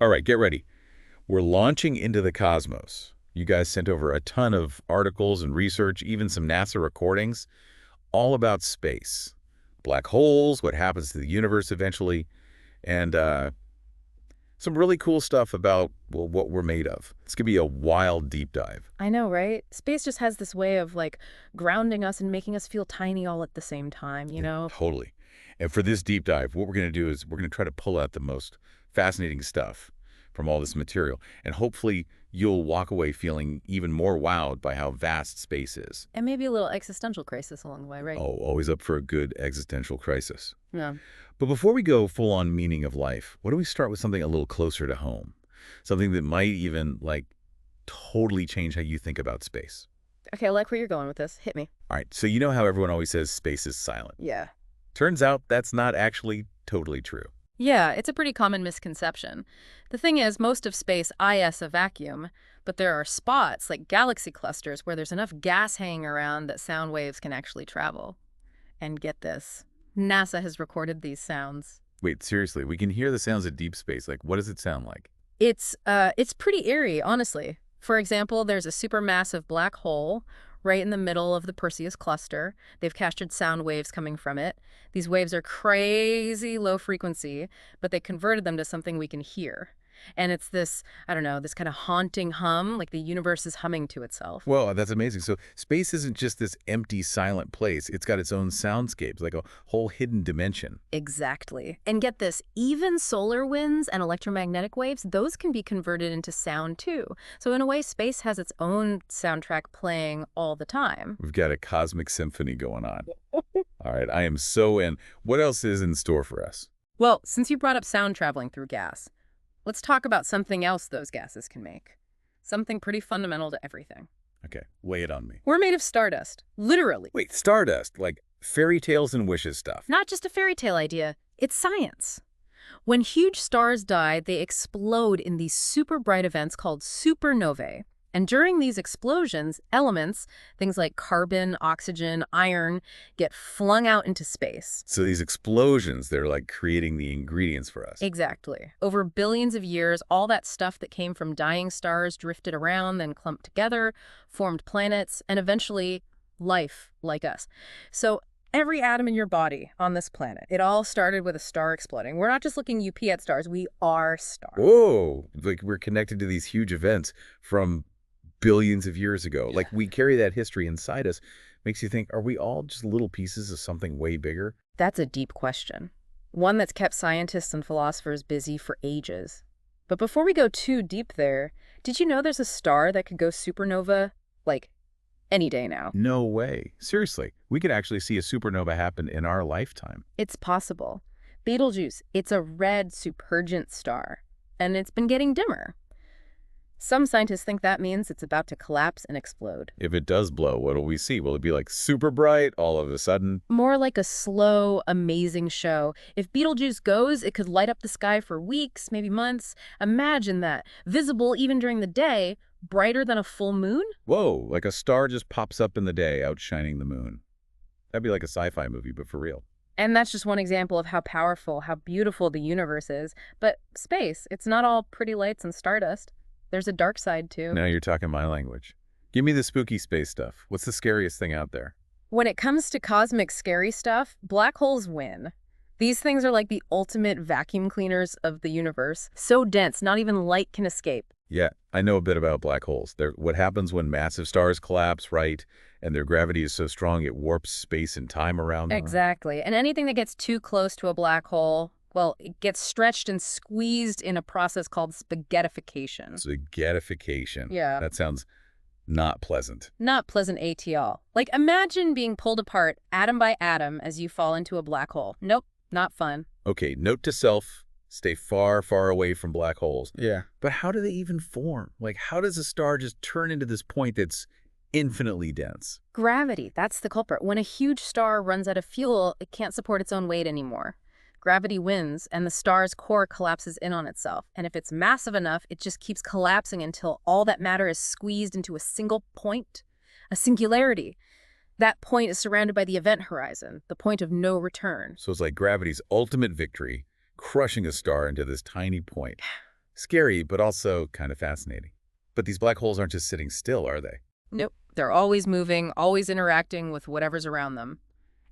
All right, get ready. We're launching into the cosmos. You guys sent over a ton of articles and research, even some NASA recordings, all about space. Black holes, what happens to the universe eventually, and some really cool stuff about, well, what we're made of. It's going to be a wild deep dive. I know, right? Space just has this way of grounding us and making us feel tiny all at the same time, you Yeah, know? totally. And for this deep dive, what we're going to do is we're going to try to pull out the most fascinating stuff from all this material. And hopefully you'll walk away feeling even more wowed by how vast space is. And maybe a little existential crisis along the way, right? Oh, always up for a good existential crisis. Yeah. But before we go full-on meaning of life, what do we start with something a little closer to home? Something that might even, totally change how you think about space. Okay, I like where you're going with this. Hit me. All right, so you know how everyone always says space is silent. Yeah. Turns out that's not actually totally true. Yeah, it's a pretty common misconception. The thing is, most of space is a vacuum, but there are spots, like galaxy clusters, where there's enough gas hanging around that sound waves can actually travel. And get this, NASA has recorded these sounds. Wait, seriously, we can hear the sounds of deep space. Like, what does it sound like? It's pretty eerie, honestly. For example, there's a supermassive black hole right in the middle of the Perseus cluster. They've captured sound waves coming from it. These waves are crazy low frequency, but they converted them to something we can hear. And it's this, I don't know, this kind of haunting hum, like the universe is humming to itself. Well, that's amazing. So space isn't just this empty, silent place. It's got its own soundscapes, like a whole hidden dimension. Exactly. And get this, even solar winds and electromagnetic waves, those can be converted into sound too. So in a way, space has its own soundtrack playing all the time. We've got a cosmic symphony going on. All right, I am so in. What else is in store for us? Well, since you brought up sound traveling through gas, let's talk about something else those gases can make. Something pretty fundamental to everything. Okay, lay it on me. We're made of stardust, literally. Wait, stardust, like fairy tales and wishes stuff. Not just a fairy tale idea, it's science. When huge stars die, they explode in these super bright events called supernovae. And during these explosions, elements, things like carbon, oxygen, iron, get flung out into space. So these explosions, they're like creating the ingredients for us. Exactly. Over billions of years, all that stuff that came from dying stars drifted around, then clumped together, formed planets, and eventually life like us. So every atom in your body on this planet, it all started with a star exploding. We're not just looking UP at stars, we are stars. Whoa, like we're connected to these huge events from billions of years ago. Like we carry that history inside us. Makes you think, are we all just little pieces of something way bigger? That's a deep question. One that's kept scientists and philosophers busy for ages. But before we go too deep there, did you know there's a star that could go supernova, like, any day now? No way. Seriously, we could actually see a supernova happen in our lifetime. It's possible. Betelgeuse, it's a red supergent star, and it's been getting dimmer. Some scientists think that means it's about to collapse and explode. If it does blow, what will we see? Will it be like super bright all of a sudden? More like a slow, amazing show. If Betelgeuse goes, it could light up the sky for weeks, maybe months. Imagine that. Visible even during the day, brighter than a full moon? Whoa, like a star just pops up in the day, outshining the moon. That'd be like a sci-fi movie, but for real. And that's just one example of how powerful, how beautiful the universe is. But space, it's not all pretty lights and stardust. There's a dark side, too. Now you're talking my language. Give me the spooky space stuff. What's the scariest thing out there? When it comes to cosmic scary stuff, black holes win. These things are like the ultimate vacuum cleaners of the universe. So dense, not even light can escape. Yeah, I know a bit about black holes. What happens when massive stars collapse, right? And their gravity is so strong it warps space and time around them. Exactly. And anything that gets too close to a black hole, well, it gets stretched and squeezed in a process called spaghettification. Spaghettification. Yeah. That sounds not pleasant. Not pleasant at all. Like, imagine being pulled apart atom by atom as you fall into a black hole. Nope, not fun. Okay, note to self, stay far, far away from black holes. Yeah. But how do they even form? Like, how does a star just turn into this point that's infinitely dense? Gravity, that's the culprit. When a huge star runs out of fuel, it can't support its own weight anymore. Gravity wins, and the star's core collapses in on itself. And if it's massive enough, it just keeps collapsing until all that matter is squeezed into a single point, a singularity. That point is surrounded by the event horizon, the point of no return. So it's like gravity's ultimate victory, crushing a star into this tiny point. Scary, but also kind of fascinating. But these black holes aren't just sitting still, are they? Nope. They're always moving, always interacting with whatever's around them.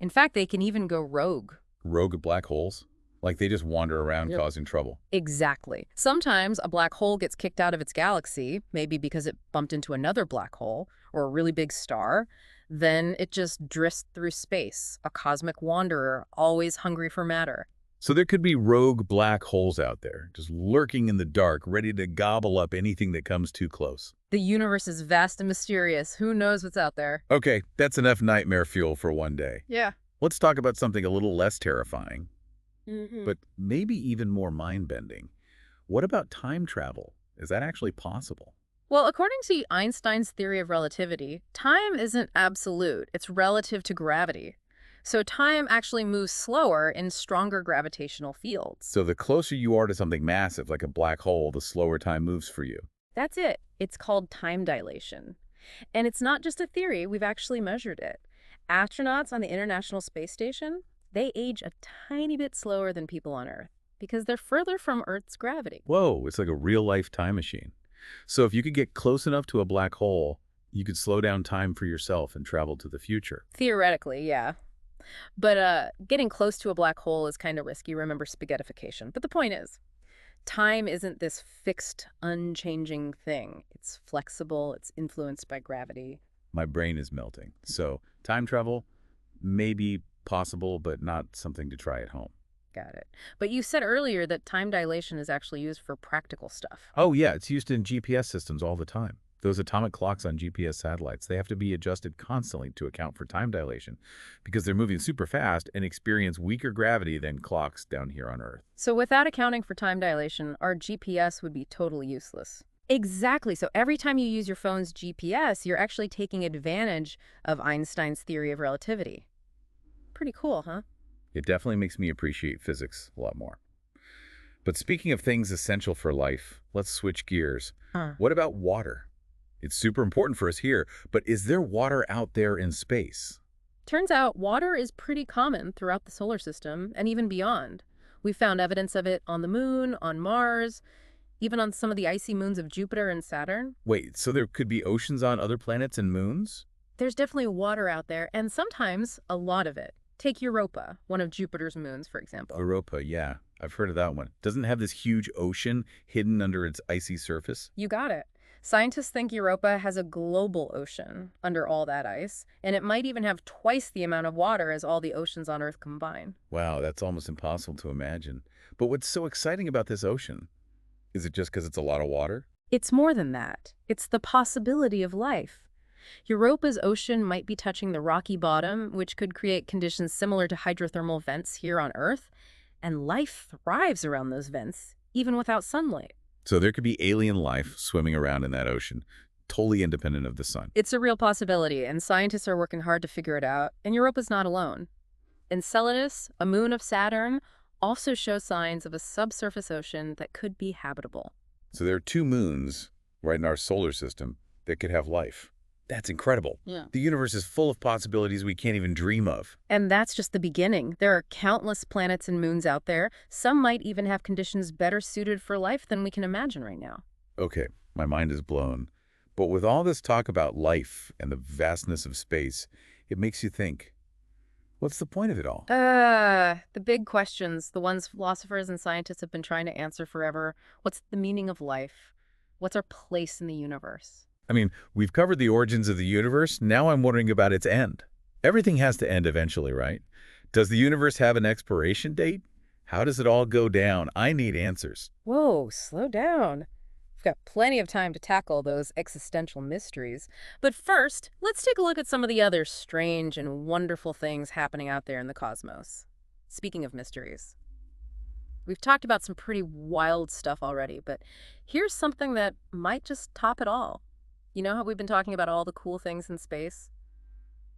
In fact, they can even go rogue. Rogue black holes? Like they just wander around Yep. causing trouble. Exactly. Sometimes a black hole gets kicked out of its galaxy, maybe because it bumped into another black hole or a really big star. Then it just drifts through space, a cosmic wanderer, always hungry for matter. So there could be rogue black holes out there, just lurking in the dark, ready to gobble up anything that comes too close. The universe is vast and mysterious. Who knows what's out there? Okay, that's enough nightmare fuel for one day. Yeah. Let's talk about something a little less terrifying, Hmm. but maybe even more mind-bending. What about time travel? Is that actually possible? Well, according to Einstein's theory of relativity, time isn't absolute. It's relative to gravity. So time actually moves slower in stronger gravitational fields. So the closer you are to something massive, like a black hole, the slower time moves for you. That's it. It's called time dilation. And it's not just a theory, we've actually measured it. Astronauts on the International Space Station, they age a tiny bit slower than people on Earth because they're further from Earth's gravity. Whoa, it's like a real-life time machine. So if you could get close enough to a black hole, you could slow down time for yourself and travel to the future. Theoretically, yeah. But getting close to a black hole is kind of risky. Remember spaghettification. But the point is, time isn't this fixed, unchanging thing. It's flexible, it's influenced by gravity. My brain is melting. So time travel may be possible, but not something to try at home. Got it. But you said earlier that time dilation is actually used for practical stuff. Oh yeah, it's used in GPS systems all the time. Those atomic clocks on GPS satellites, they have to be adjusted constantly to account for time dilation because they're moving super fast and experience weaker gravity than clocks down here on Earth. So without accounting for time dilation, our GPS would be totally useless. Exactly. So every time you use your phone's GPS, you're actually taking advantage of Einstein's theory of relativity. Pretty cool, huh? It definitely makes me appreciate physics a lot more. But speaking of things essential for life, let's switch gears. Huh. What about water? It's super important for us here, but is there water out there in space? Turns out water is pretty common throughout the solar system and even beyond. We found evidence of it on the moon, on Mars, even on some of the icy moons of Jupiter and Saturn. Wait, so there could be oceans on other planets and moons? There's definitely water out there, and sometimes a lot of it. Take Europa, one of Jupiter's moons, for example. Europa, yeah. I've heard of that one. Doesn't it have this huge ocean hidden under its icy surface? You got it. Scientists think Europa has a global ocean under all that ice, and it might even have twice the amount of water as all the oceans on Earth combine. Wow, that's almost impossible to imagine. But what's so exciting about this ocean? Is it just because it's a lot of water? It's more than that. It's the possibility of life. Europa's ocean might be touching the rocky bottom, which could create conditions similar to hydrothermal vents here on Earth, and life thrives around those vents, even without sunlight. So there could be alien life swimming around in that ocean, totally independent of the sun. It's a real possibility, and scientists are working hard to figure it out, and Europa's not alone. Enceladus, a moon of Saturn, also shows signs of a subsurface ocean that could be habitable. So there are two moons right in our solar system that could have life. That's incredible. Yeah. The universe is full of possibilities we can't even dream of. And that's just the beginning. There are countless planets and moons out there. Some might even have conditions better suited for life than we can imagine right now. Okay, my mind is blown. But with all this talk about life and the vastness of space, it makes you think, what's the point of it all? The big questions, the ones philosophers and scientists have been trying to answer forever. What's the meaning of life? What's our place in the universe? I mean, we've covered the origins of the universe. Now I'm wondering about its end. Everything has to end eventually, right? Does the universe have an expiration date? How does it all go down? I need answers. Whoa, slow down. We've got plenty of time to tackle those existential mysteries. But first, let's take a look at some of the other strange and wonderful things happening out there in the cosmos. Speaking of mysteries, we've talked about some pretty wild stuff already, but here's something that might just top it all. You know how we've been talking about all the cool things in space?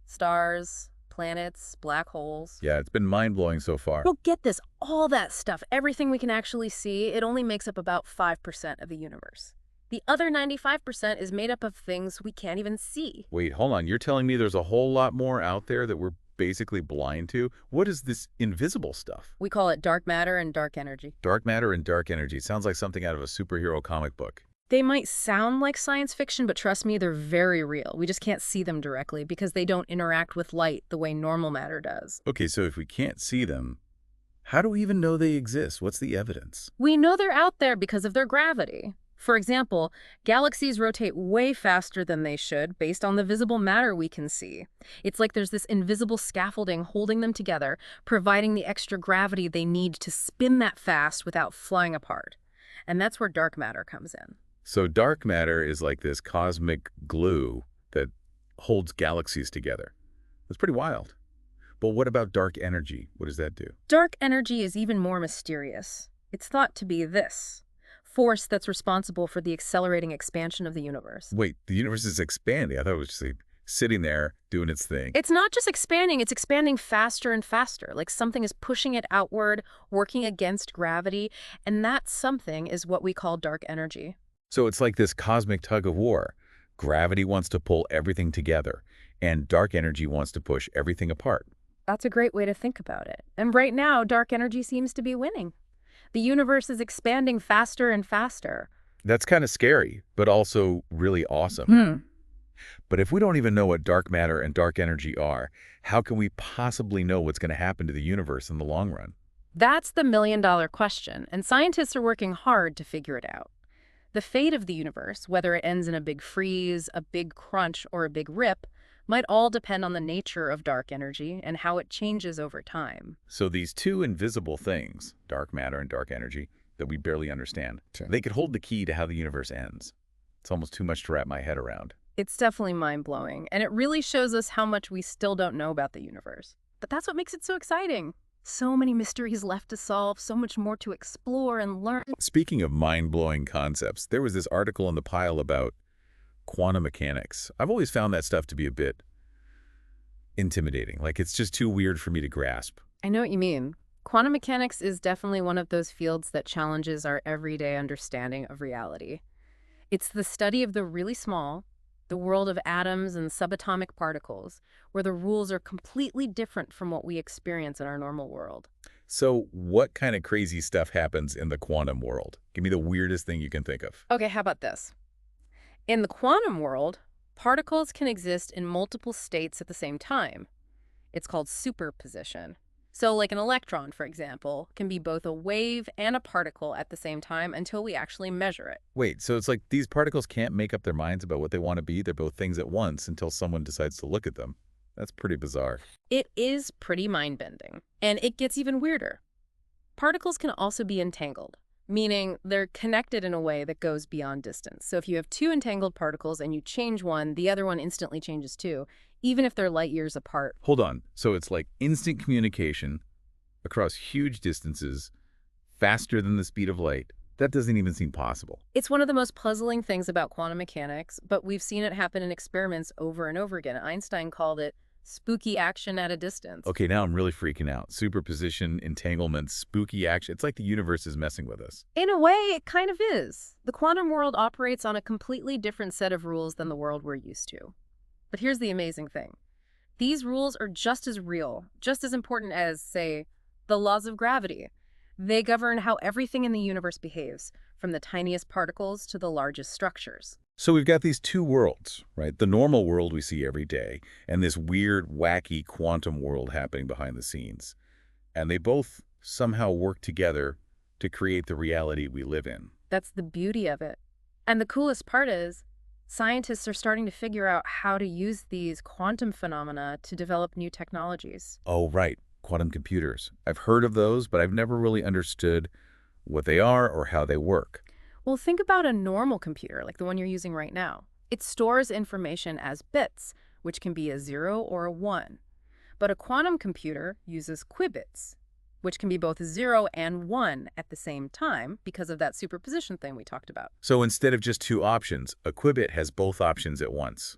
Stars, planets, black holes. Yeah, it's been mind-blowing so far. Well, get this, all that stuff, everything we can actually see, it only makes up about 5% of the universe. The other 95% is made up of things we can't even see. Wait, hold on. You're telling me there's a whole lot more out there that we're basically blind to? What is this invisible stuff? We call it dark matter and dark energy. Dark matter and dark energy. Sounds like something out of a superhero comic book. They might sound like science fiction, but trust me, they're very real. We just can't see them directly because they don't interact with light the way normal matter does. Okay, so if we can't see them, how do we even know they exist? What's the evidence? We know they're out there because of their gravity. For example, galaxies rotate way faster than they should based on the visible matter we can see. It's like there's this invisible scaffolding holding them together, providing the extra gravity they need to spin that fast without flying apart. And that's where dark matter comes in. So dark matter is like this cosmic glue that holds galaxies together. That's pretty wild. But what about dark energy? What does that do? Dark energy is even more mysterious. It's thought to be this force that's responsible for the accelerating expansion of the universe. Wait, the universe is expanding. I thought it was just like sitting there doing its thing. It's not just expanding, it's expanding faster and faster. Like something is pushing it outward, working against gravity, and that something is what we call dark energy. So it's like this cosmic tug of war. Gravity wants to pull everything together, and dark energy wants to push everything apart. That's a great way to think about it. And right now, dark energy seems to be winning. The universe is expanding faster and faster. That's kind of scary, but also really awesome. But if we don't even know what dark matter and dark energy are, how can we possibly know what's going to happen to the universe in the long run? That's the million-dollar question, and scientists are working hard to figure it out. The fate of the universe, whether it ends in a big freeze, a big crunch, or a big rip, might all depend on the nature of dark energy and how it changes over time. So these two invisible things, dark matter and dark energy, that we barely understand, they could hold the key to how the universe ends. It's almost too much to wrap my head around. It's definitely mind-blowing, and it really shows us how much we still don't know about the universe. But that's what makes it so exciting. So many mysteries left to solve, so much more to explore and learn. Speaking of mind-blowing concepts, there was this article in the pile about quantum mechanics. I've always found that stuff to be a bit intimidating. Like, it's just too weird for me to grasp. I know what you mean. Quantum mechanics is definitely one of those fields that challenges our everyday understanding of reality. It's the study of the really small, the world of atoms and subatomic particles, where the rules are completely different from what we experience in our normal world. So what kind of crazy stuff happens in the quantum world? Give me the weirdest thing you can think of. Okay, how about this? In the quantum world, particles can exist in multiple states at the same time. It's called superposition. So like an electron, for example, can be both a wave and a particle at the same time until we actually measure it. Wait, so it's like these particles can't make up their minds about what they want to be. They're both things at once until someone decides to look at them. That's pretty bizarre. It is pretty mind-bending. And it gets even weirder. Particles can also be entangled, meaning they're connected in a way that goes beyond distance. So if you have two entangled particles and you change one, the other one instantly changes too, even if they're light years apart. Hold on. So it's like instant communication across huge distances, faster than the speed of light. That doesn't even seem possible. It's one of the most puzzling things about quantum mechanics, but we've seen it happen in experiments over and over again. Einstein called it spooky action at a distance. Okay, now I'm really freaking out. Superposition, entanglement, spooky action. It's like the universe is messing with us. In a way, it kind of is. The quantum world operates on a completely different set of rules than the world we're used to. But here's the amazing thing. These rules are just as real, just as important as, say, the laws of gravity. They govern how everything in the universe behaves, from the tiniest particles to the largest structures. So we've got these two worlds, right? The normal world we see every day, and this weird, wacky quantum world happening behind the scenes. And they both somehow work together to create the reality we live in. That's the beauty of it. And the coolest part is, scientists are starting to figure out how to use these quantum phenomena to develop new technologies. Oh, right. Quantum computers. I've heard of those, but I've never really understood what they are or how they work. Well, think about a normal computer, like the one you're using right now. It stores information as bits, which can be a 0 or a 1. But a quantum computer uses qubits, which can be both 0 and 1 at the same time because of that superposition thing we talked about. So instead of just two options, a qubit has both options at once.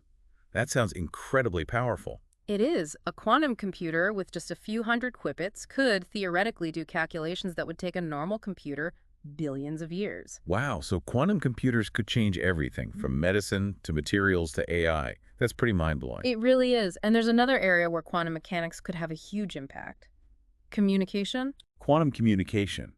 That sounds incredibly powerful. It is. A quantum computer with just a few hundred qubits could theoretically do calculations that would take a normal computer billions of years. Wow, so quantum computers could change everything from medicine to materials to AI. That's pretty mind-blowing. It really is. And there's another area where quantum mechanics could have a huge impact. Communication? Quantum communication.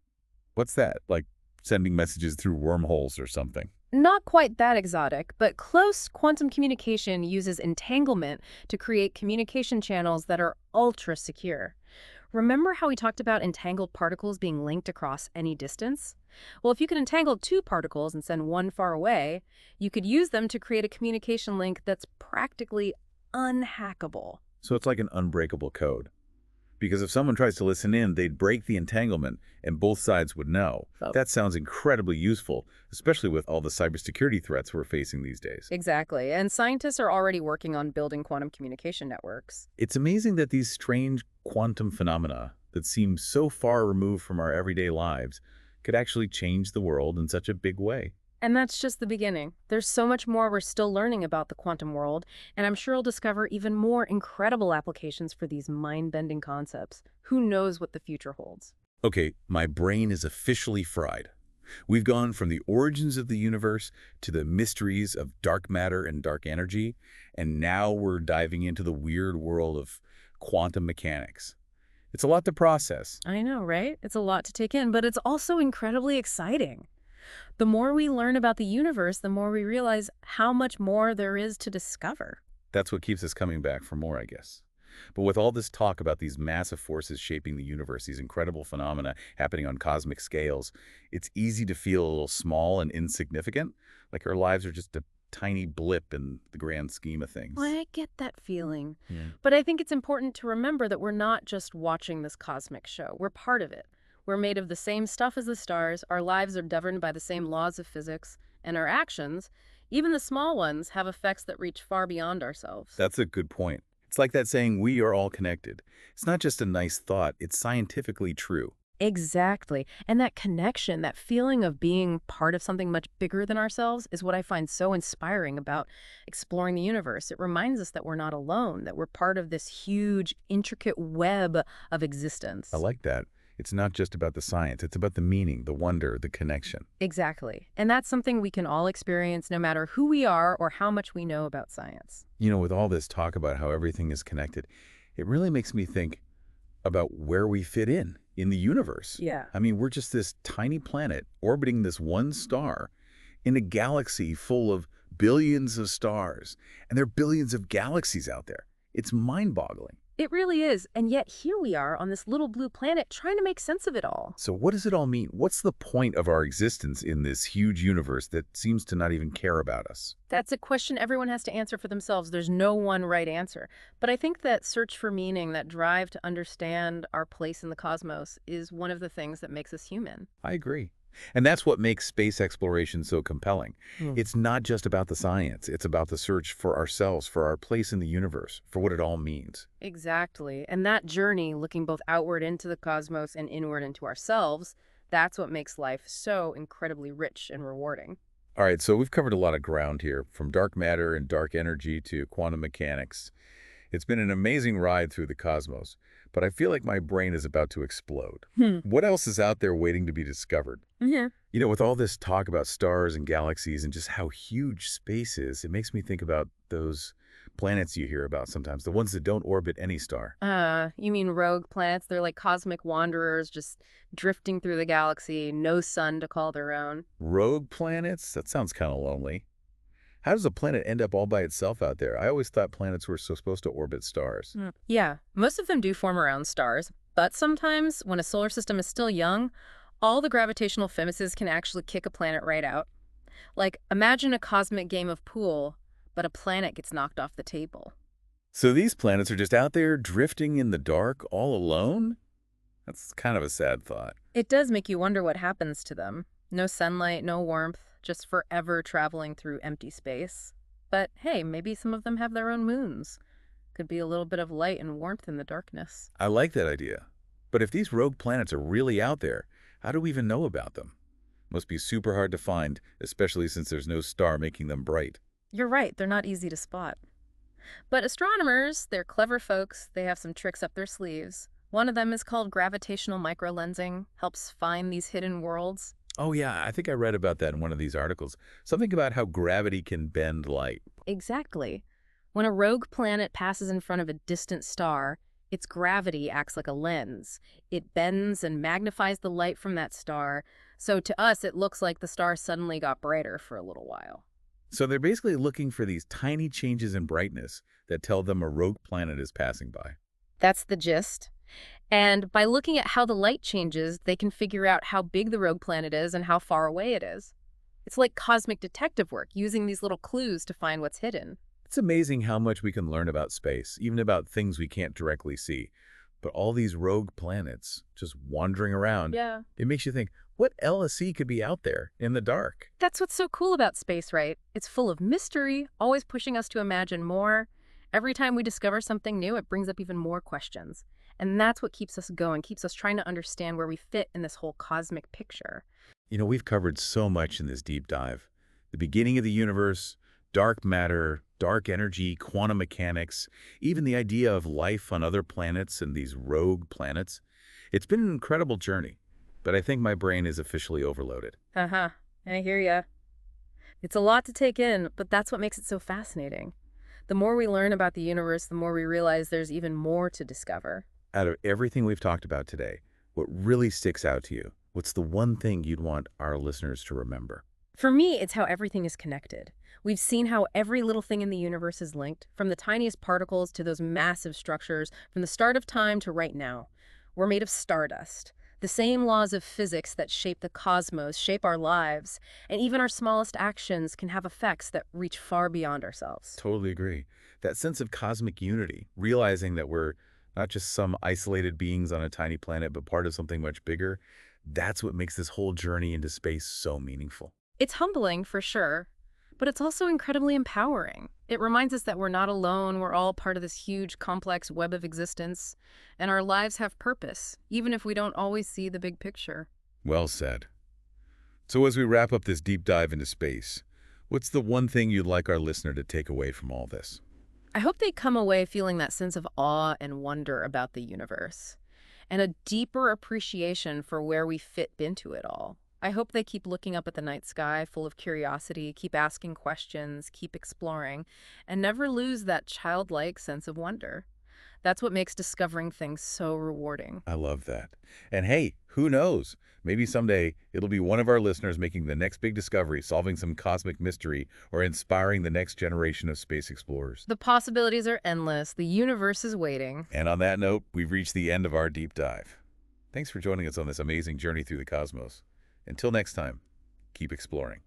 What's that? Like sending messages through wormholes or something? Not quite that exotic, but close. Quantum communication uses entanglement to create communication channels that are ultra secure. Remember how we talked about entangled particles being linked across any distance? Well, if you could entangle two particles and send one far away, you could use them to create a communication link that's practically unhackable. So it's like an unbreakable code. Because if someone tries to listen in, they'd break the entanglement and both sides would know. Oh. That sounds incredibly useful, especially with all the cybersecurity threats we're facing these days. Exactly. And scientists are already working on building quantum communication networks. It's amazing that these strange quantum phenomena that seem so far removed from our everyday lives could actually change the world in such a big way. And that's just the beginning. There's so much more we're still learning about the quantum world, and I'm sure we'll discover even more incredible applications for these mind-bending concepts. Who knows what the future holds? Okay, my brain is officially fried. We've gone from the origins of the universe to the mysteries of dark matter and dark energy, and now we're diving into the weird world of quantum mechanics. It's a lot to process. I know, right? It's a lot to take in, but it's also incredibly exciting. The more we learn about the universe, the more we realize how much more there is to discover. That's what keeps us coming back for more, I guess. But with all this talk about these massive forces shaping the universe, these incredible phenomena happening on cosmic scales, it's easy to feel a little small and insignificant, like our lives are just a tiny blip in the grand scheme of things. Well, I get that feeling. Yeah. But I think it's important to remember that we're not just watching this cosmic show. We're part of it. We're made of the same stuff as the stars, our lives are governed by the same laws of physics, and our actions, even the small ones, have effects that reach far beyond ourselves. That's a good point. It's like that saying, we are all connected. It's not just a nice thought, it's scientifically true. Exactly. And that connection, that feeling of being part of something much bigger than ourselves is what I find so inspiring about exploring the universe. It reminds us that we're not alone, that we're part of this huge, intricate web of existence. I like that. It's not just about the science, it's about the meaning, the wonder, the connection. Exactly. And that's something we can all experience no matter who we are or how much we know about science. You know, with all this talk about how everything is connected, it really makes me think about where we fit in the universe. Yeah. I mean, we're just this tiny planet orbiting this one star in a galaxy full of billions of stars. And there are billions of galaxies out there. It's mind-boggling. It really is. And yet here we are on this little blue planet trying to make sense of it all. So what does it all mean? What's the point of our existence in this huge universe that seems to not even care about us? That's a question everyone has to answer for themselves. There's no one right answer. But I think that search for meaning, that drive to understand our place in the cosmos, is one of the things that makes us human. I agree. And that's what makes space exploration so compelling. Hmm. It's not just about the science. It's about the search for ourselves, for our place in the universe, for what it all means. Exactly. And that journey, looking both outward into the cosmos and inward into ourselves, that's what makes life so incredibly rich and rewarding. All right, so we've covered a lot of ground here, from dark matter and dark energy to quantum mechanics. It's been an amazing ride through the cosmos, but I feel like my brain is about to explode. What else is out there waiting to be discovered? Yeah. You know, with all this talk about stars and galaxies and just how huge space is, it makes me think about those planets you hear about sometimes, the ones that don't orbit any star. You mean rogue planets? They're like cosmic wanderers just drifting through the galaxy, no sun to call their own. Rogue planets? That sounds kind of lonely. How does a planet end up all by itself out there? I always thought planets were supposed to orbit stars. Yeah, most of them do form around stars, but sometimes when a solar system is still young, all the gravitational forces can actually kick a planet right out. Like, imagine a cosmic game of pool, but a planet gets knocked off the table. So these planets are just out there drifting in the dark all alone? That's kind of a sad thought. It does make you wonder what happens to them. No sunlight, no warmth, just forever traveling through empty space. But hey, maybe some of them have their own moons. Could be a little bit of light and warmth in the darkness. I like that idea. But if these rogue planets are really out there, how do we even know about them? Must be super hard to find, especially since there's no star making them bright. You're right, they're not easy to spot. But astronomers, they're clever folks. They have some tricks up their sleeves. One of them is called gravitational microlensing, helps find these hidden worlds. Oh, yeah, I think I read about that in one of these articles. Something about how gravity can bend light. Exactly. When a rogue planet passes in front of a distant star, its gravity acts like a lens. It bends and magnifies the light from that star, so to us it looks like the star suddenly got brighter for a little while. So they're basically looking for these tiny changes in brightness that tell them a rogue planet is passing by. That's the gist. And by looking at how the light changes, they can figure out how big the rogue planet is and how far away it is. It's like cosmic detective work, using these little clues to find what's hidden. It's amazing how much we can learn about space, even about things we can't directly see. But all these rogue planets just wandering around, Yeah. it makes you think, what LSE could be out there in the dark? That's what's so cool about space, right? It's full of mystery, always pushing us to imagine more. Every time we discover something new, it brings up even more questions. And that's what keeps us going, keeps us trying to understand where we fit in this whole cosmic picture. We've covered so much in this deep dive. The beginning of the universe, dark matter, dark energy, quantum mechanics, even the idea of life on other planets and these rogue planets. It's been an incredible journey, but I think my brain is officially overloaded. Uh-huh. I hear ya. It's a lot to take in, but that's what makes it so fascinating. The more we learn about the universe, the more we realize there's even more to discover. Out of everything we've talked about today, what really sticks out to you? What's the one thing you'd want our listeners to remember? For me, it's how everything is connected. We've seen how every little thing in the universe is linked, from the tiniest particles to those massive structures, from the start of time to right now. We're made of stardust. The same laws of physics that shape the cosmos shape our lives, and even our smallest actions can have effects that reach far beyond ourselves. Totally agree. That sense of cosmic unity, realizing that we're not just some isolated beings on a tiny planet, but part of something much bigger, that's what makes this whole journey into space so meaningful. It's humbling, for sure, but it's also incredibly empowering. It reminds us that we're not alone, we're all part of this huge, complex web of existence, and our lives have purpose, even if we don't always see the big picture. Well said. So as we wrap up this deep dive into space, what's the one thing you'd like our listener to take away from all this? I hope they come away feeling that sense of awe and wonder about the universe, and a deeper appreciation for where we fit into it all. I hope they keep looking up at the night sky full of curiosity, keep asking questions, keep exploring, and never lose that childlike sense of wonder. That's what makes discovering things so rewarding. I love that. And hey, who knows? Maybe someday it'll be one of our listeners making the next big discovery, solving some cosmic mystery, or inspiring the next generation of space explorers. The possibilities are endless. The universe is waiting. And on that note, we've reached the end of our deep dive. Thanks for joining us on this amazing journey through the cosmos. Until next time, keep exploring.